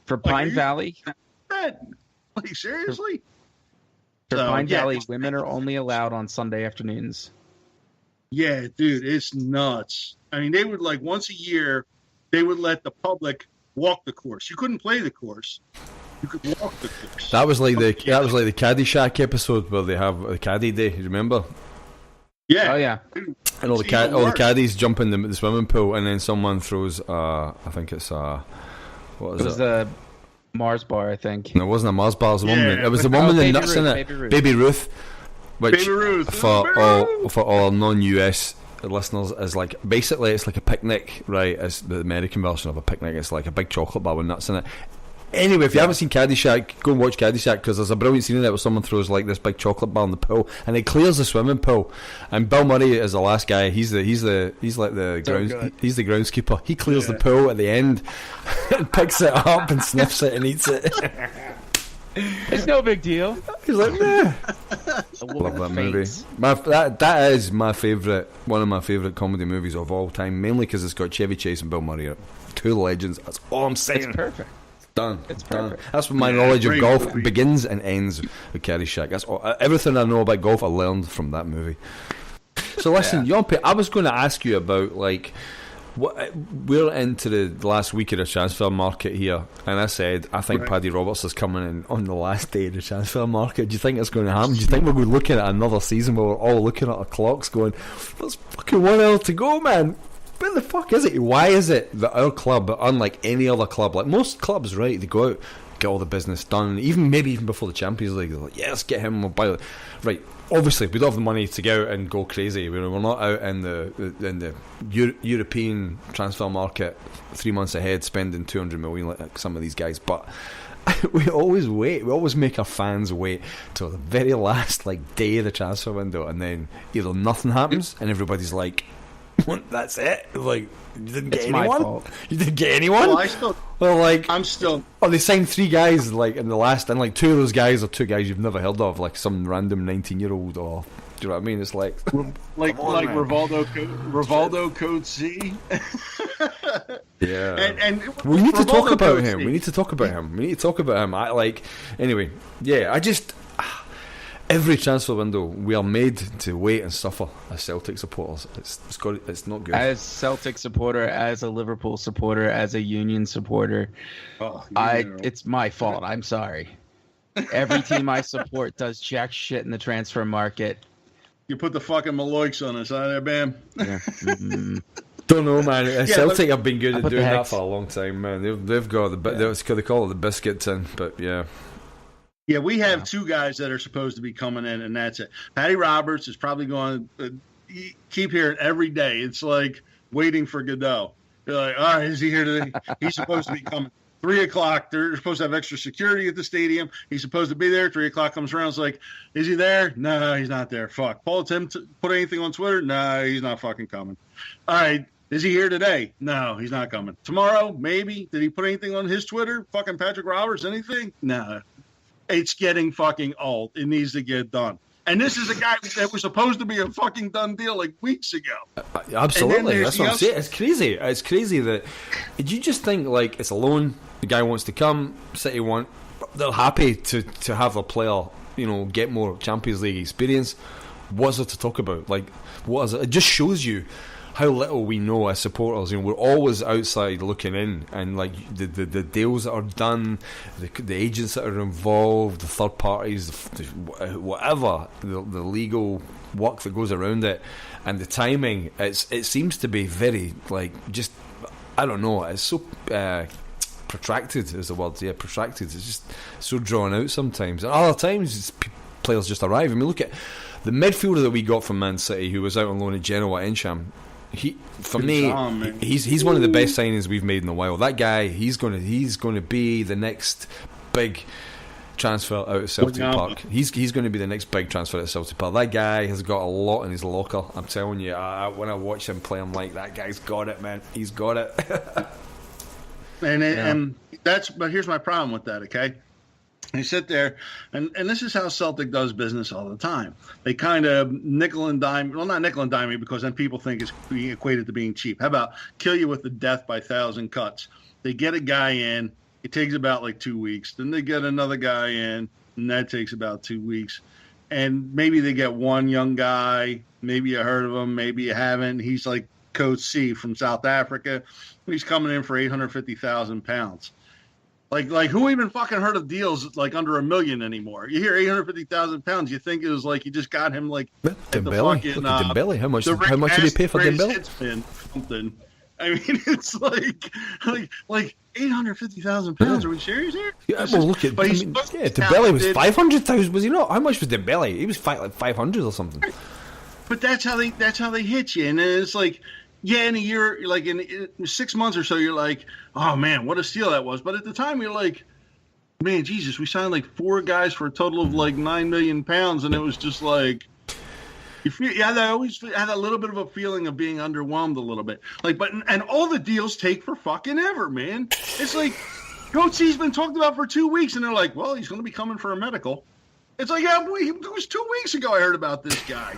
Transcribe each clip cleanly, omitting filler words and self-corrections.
For Pine Valley. Like, seriously? For Pine Valley, women are only allowed on Sunday afternoons. Yeah, dude, it's nuts. I mean, they would once a year, they would let the public walk the course. You couldn't play the course. You could walk the course. That was like the Caddyshack episode where they have a caddy day. You remember? Yeah. Oh yeah. And all the caddies jump in the swimming pool, and then someone throws. I think it's what was it? It was the Mars bar, I think. No, it wasn't a Mars bar. It was the one with the nuts in it. Baby Ruth. Which for all non-US listeners is like, basically it's like a picnic, right? It's the American version of a picnic. It's like a big chocolate bar with nuts in it. Anyway, if you haven't seen Caddyshack, go and watch Caddyshack, because there's a brilliant scene in there where someone throws like this big chocolate bar in the pool, and it clears the swimming pool. And Bill Murray is the last guy. He's like the groundskeeper. He clears the pool at the end, and picks it up and sniffs it and eats it. It's no big deal. He's like, nah. I love that movie. That is my favourite, one of my favourite comedy movies of all time, mainly because it's got Chevy Chase and Bill Murray in it. Two legends. That's all I'm saying. It's perfect. Done. It's perfect. That's where my knowledge of golf begins and ends with Caddyshack. That's all. Everything I know about golf I learned from that movie. So listen, Yahmpy, I was going to ask you about we're into the last week of the transfer market here, and I said I think Paddy Roberts is coming in on the last day of the transfer market. Do you think it's going to happen? Do you think we're looking at another season where we're all looking at our clocks going, there's fucking 1 hour to go, man? Where the fuck is it? Why is it that our club, unlike any other club, like most clubs, right, they go out, get all the business done, maybe even before the Champions League, they're like, yeah, let's get him, we'll buy it. Right, obviously we don't have the money to go out and go crazy. We're not out in the European transfer market 3 months ahead spending 200 million like some of these guys, but we always wait. We always make our fans wait till the very last day of the transfer window, and then either nothing happens and everybody's like, that's it. Like, you didn't get anyone. My fault. You didn't get anyone. They signed 3 guys in the last, and 2 of those guys are 2 guys you've never heard of, like some random 19-year-old. Or do you know what I mean? It's like Rivaldo Code C. Yeah, and we need to talk about him. We need to talk about him. Anyway, yeah. Every transfer window, we are made to wait and suffer as Celtic supporters. It's not good. As Celtic supporter, as a Liverpool supporter, as a Union supporter, it's my fault. I'm sorry. Every team I support does jack shit in the transfer market. You put the fucking Maloiks on us, huh, there, Bam? Yeah. Mm-hmm. Don't know, man. Celtic have been good at doing that for a long time, man. They've got they call it the biscuits in, but yeah. Yeah, we have 2 guys that are supposed to be coming in, and that's it. Paddy Roberts is probably going to keep hearing every day. It's like waiting for Godot. You're like, all right, is he here today? He's supposed to be coming. 3 o'clock, they're supposed to have extra security at the stadium. He's supposed to be there. 3 o'clock comes around. It's like, is he there? No, he's not there. Fuck. Paul Tim put anything on Twitter? No, he's not fucking coming. All right, is he here today? No, he's not coming. Tomorrow, maybe. Did he put anything on his Twitter? Fucking Patrick Roberts, anything? No. It's getting fucking old. It needs to get done. And this is a guy that was supposed to be a fucking done deal weeks ago. Absolutely. That's what I'm saying. It's crazy. It's crazy that you just think it's a loan. The guy wants to come. City they're happy to have a player, get more Champions League experience. What's there to talk about? What is it? It just shows you how little we know as supporters. We're always outside looking in, and the deals that are done, the agents that are involved, the third parties, whatever, the legal work that goes around it, and the timing. It seems to be very I don't know. It's so protracted is the word. Yeah, protracted. It's just so drawn out sometimes, and other times players just arrive. I mean, look at the midfielder that we got from Man City, who was out on loan in Genoa, Ensham. He's one of the best signings we've made in a while. That guy, he's going to be the next big transfer out of Celtic Park. He's going to be the next big transfer out of Celtic Park. That guy has got a lot in his locker. I'm telling you, when I watch him play, I'm like, that guy's got it, man. He's got it. and but here's my problem with that. Okay. You sit there, and this is how Celtic does business all the time. They kind of nickel and dime. Well, not nickel and dime me, because then people think it's being equated to being cheap. How about kill you with the death by 1,000 cuts? They get a guy in, It takes about like 2 weeks. Then they get another guy in, and that takes about 2 weeks. And maybe they get one young guy. Maybe you heard of him, maybe you haven't. He's like Coach C from South Africa. He's coming in for 850,000 pounds. Like who even fucking heard of deals like under $1 million anymore? You hear 850,000 pounds, you think it was like you just got him like Dembele. Look at Dembele. How much did he pay for Dembele? Something. I mean, it's like 850,000 pounds. Are we serious here? Yeah, well, look at. Dembele was 500,000. Was he not? How much was Dembele? He was like 500 or something. But that's how they hit you, and it's like. Yeah, in a year, like in 6 months or so, you're like, oh, man, what a steal that was. But at the time, you're like, man, Jesus, we signed like 4 guys for a total of like 9 million pounds. And it was just like, I always had a little bit of a feeling of being underwhelmed a little bit. And all the deals take for fucking ever, man. It's like, Coach C's been talked about for 2 weeks. And they're like, well, he's going to be coming for a medical. It's like, yeah, boy, it was 2 weeks ago I heard about this guy.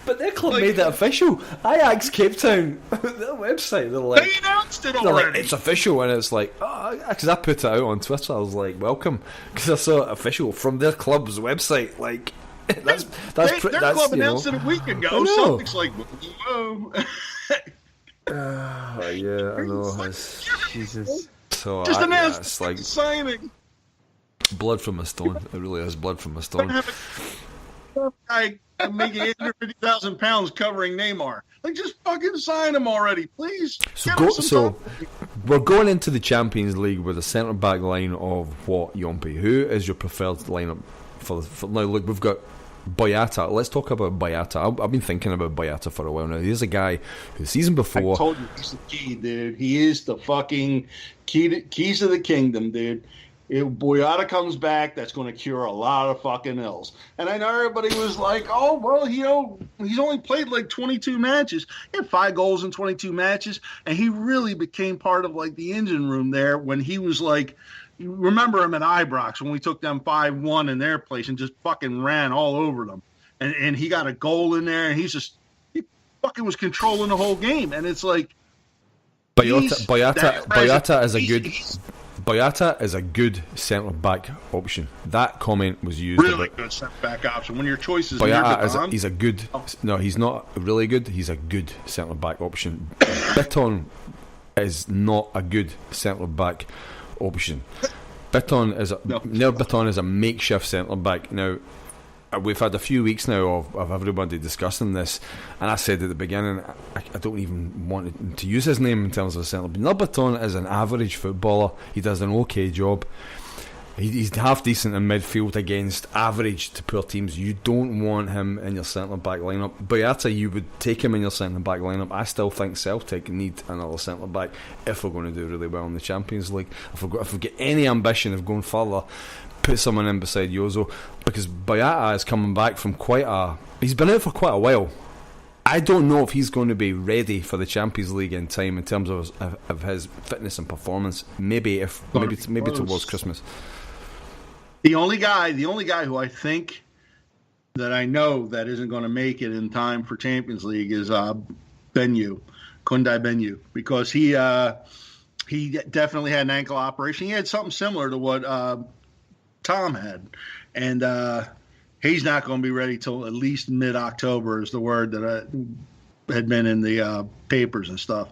But their club made that official. Ajax Cape Town, their website, they're like, they announced it already. Like, it's official, and it's like, because I put it out on Twitter, I was like, welcome, because I saw it official from their club's website. Like, their club announced it a week ago. Celtics like, whoa. Yeah, I know. Jesus. So just announced it's like signing. Blood from a stone. It really is blood from a stone. I'm making 850,000 pounds covering Neymar. Like, just fucking sign him already, please. So we're going into the Champions League with a centre back line of what, Yahmpy? Who is your preferred lineup for now? Look, we've got Boyata. Let's talk about Boyata. I've been thinking about Boyata for a while now. He's a guy who the season before. I told you he's the key, dude. He is the fucking keys to the kingdom, dude. If Boyata comes back, that's going to cure a lot of fucking ills. And I know everybody was like, oh, well, he's only played like 22 matches. He had 5 goals in 22 matches, and he really became part of like the engine room there when he was like, you remember him at Ibrox when we took them 5-1 in their place and just fucking ran all over them. And he got a goal in there, and he fucking was controlling the whole game. And it's like, Boyata is a good centre-back option. That comment was used. Really good centre-back option. When your choice is Boyata he's a good... No, he's not really good. He's a good centre-back option. Bitton is not a good centre-back option. Bitton is a makeshift centre-back. Now, we've had a few weeks now of everybody discussing this, and I said at the beginning, I don't even want to use his name in terms of a centre. Neil Bitton is an average footballer. He does an okay job. He's half decent in midfield against average to poor teams. You don't want him in your centre back lineup. Boyata, you would take him in your centre back lineup. I still think Celtic need another centre back if we're going to do really well in the Champions League. If we get any ambition of going further, put someone in beside Yozo, because Boyata is coming back from he's been out for quite a while. I don't know if he's going to be ready for the Champions League in time in terms of his fitness and performance. Maybe towards Christmas. The only guy who I think that I know that isn't going to make it in time for Champions League is Kundai Benyu, because he definitely had an ankle operation. He had something similar to what Tom had, and he's not going to be ready till at least mid-October is the word that had been in the papers and stuff.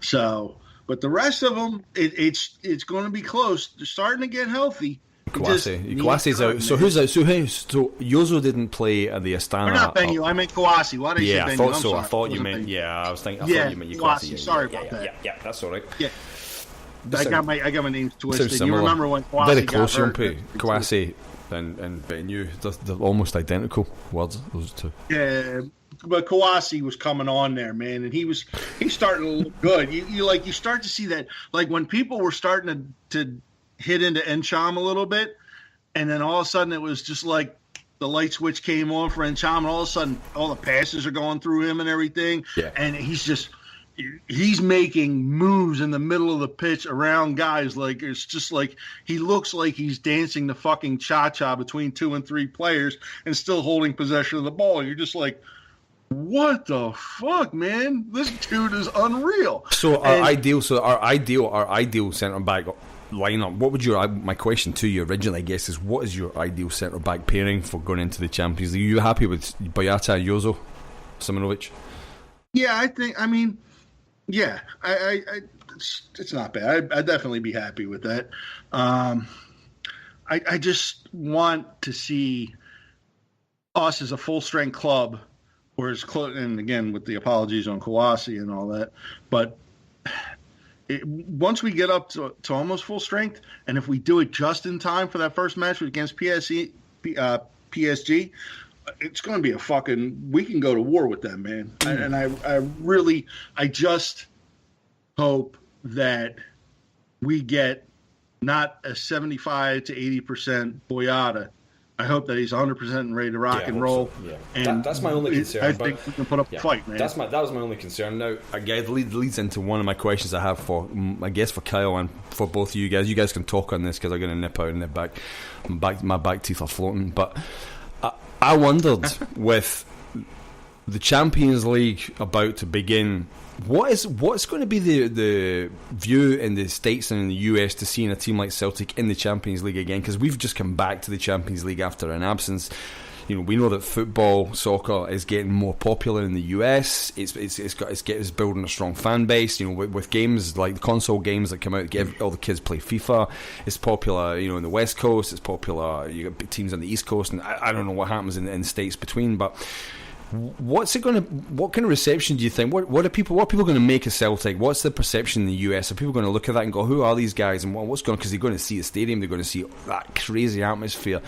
So, but the rest of them, it's going to be close. They're starting to get healthy. Kouassi's out. So who's out? So Yozo didn't play at the Astana. Or not Benyu. I meant Kouassi. Why did I say Benyu? I thought so. I thought you meant. Yeah, I was thinking. I thought you meant Kouassi. Sorry about that. Yeah, that's all right. Yeah. I got my names twisted. You remember when Kouassi very close, got hurt? Kouassi and Benyu, they're almost identical words, those two. Yeah, but Kouassi was coming on there, man, and he's starting to look good. You start to see that, like when people were starting to hit into Encham a little bit, and then all of a sudden it was just like the light switch came on for Encham, and all of a sudden all the passes are going through him and everything, and he's making moves in the middle of the pitch around guys. Like, it's just like he looks like he's dancing the fucking cha-cha between 2 and 3 players and still holding possession of the ball. You're just like, what the fuck, man? This dude is unreal. So our ideal centre back lineup, what would my question to you originally, I guess, is what is your ideal centre back pairing for going into the Champions League? Are you happy with Boyata, Jozo, Simonovic? Yeah, it's not bad. I'd definitely be happy with that. I just want to see us as a full strength club, or as close. And again, with the apologies on Kawasi and all that, but once we get up to almost full strength, and if we do it just in time for that first match against PSG, it's going to be we can go to war with them, man. And I just hope that we get not a 75 to 80% Boyata. I hope that he's 100% and ready to rock and roll. So. Yeah. And that's my only concern. I think we can put up a fight, man. That was my only concern. Now, again, it leads into one of my questions I have for Kyle and for both of you guys. You guys can talk on this because I'm going to nip out and nip back. My back teeth are floating. But I wondered, with the Champions League about to begin, what's going to be the view in the States and in the US to seeing a team like Celtic in the Champions League again? Because we've just come back to the Champions League after an absence. You know, we know that soccer is getting more popular in the US. It's building a strong fan base. You know, with games like the console games that come out, all the kids play FIFA. It's popular, you know, in the West Coast. It's popular. You got teams on the East Coast, and I don't know what happens in the States between, but. What kind of reception do you think? What are people going to make of Celtic? What's the perception in the US? Are people going to look at that and go, "Who are these guys?" And what's going? Because they're going to see the stadium, they're going to see that crazy atmosphere.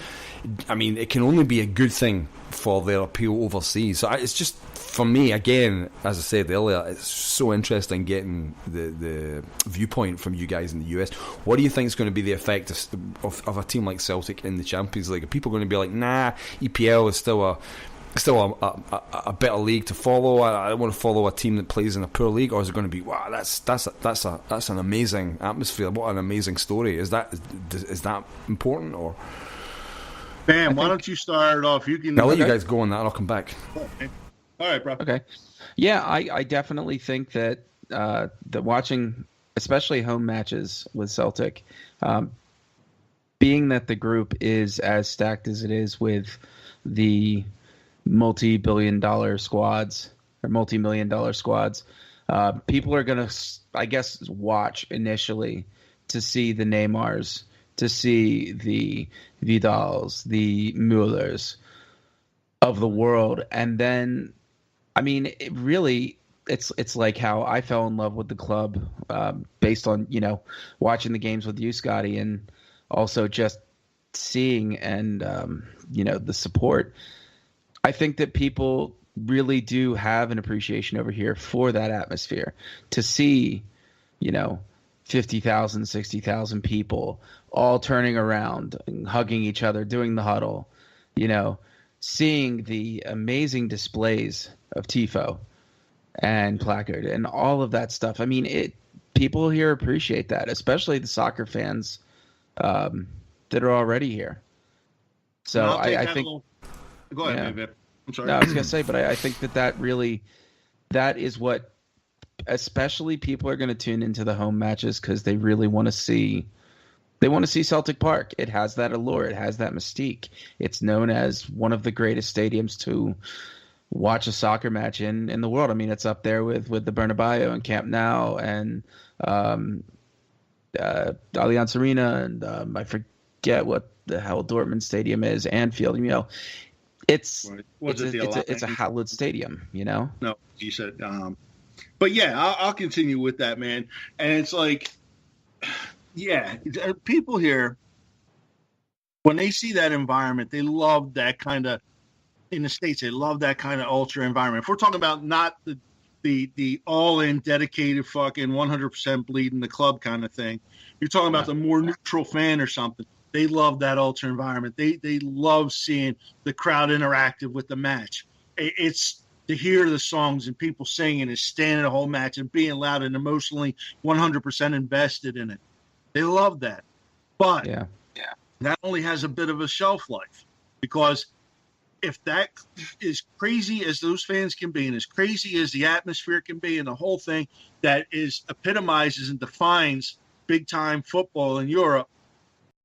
I mean, it can only be a good thing for their appeal overseas. So it's just, for me, again, as I said earlier, it's so interesting getting the viewpoint from you guys in the US. What do you think is going to be the effect of a team like Celtic in the Champions League? Are people going to be like, "Nah, EPL is still a better league to follow. I want to follow a team that plays in a poor league," or is it going to be, "Wow, that's an amazing atmosphere. What an amazing story." Is that important? Or Bam, why don't you start it off? You can. I'll let you guys go on that, and I'll come back. Okay. All right, bro. Okay. Yeah, I definitely think that watching, especially home matches with Celtic, being that the group is as stacked as it is with the multi-billion-dollar squads or multi-million-dollar squads, people are going to, I guess, watch initially to see the Neymars, to see the Vidals, the Müllers of the world. And then, I mean, it's like how I fell in love with the club based on, you know, watching the games with you, Scotty, and also just seeing and, you know, the support. I think that people really do have an appreciation over here for that atmosphere. To see, you know, 50,000, 60,000 people all turning around and hugging each other, doing the huddle, you know, seeing the amazing displays of Tifo and placard and all of that stuff. I mean, people here appreciate that, especially the soccer fans that are already here. So I think. Go ahead, babe. I'm sorry. No, I was going to say, but I think that is what, especially people are going to tune into the home matches because they really want to see. They want to see Celtic Park. It has that allure. It has that mystique. It's known as one of the greatest stadiums to watch a soccer match in the world. I mean, it's up there with the Bernabeu and Camp Nou and Allianz Arena and I forget what the hell Dortmund Stadium is, Anfield. You know, it's a hallowed stadium. You know. No, you said. But yeah, I'll continue with that, man. And it's like, yeah, people here, when they see that environment, they love that kind of. In the States, they love that kind of ultra environment. If we're talking about not the all-in dedicated fucking 100% bleeding the club kind of thing, you're talking about the more neutral fan or something. They love that ultra environment. They love seeing the crowd interactive with the match. It's to hear the songs and people singing and standing the whole match and being loud and emotionally 100% invested in it. They love that. But that only has a bit of a shelf life, because if that is crazy as those fans can be and as crazy as the atmosphere can be and the whole thing that is epitomizes and defines big time football in Europe.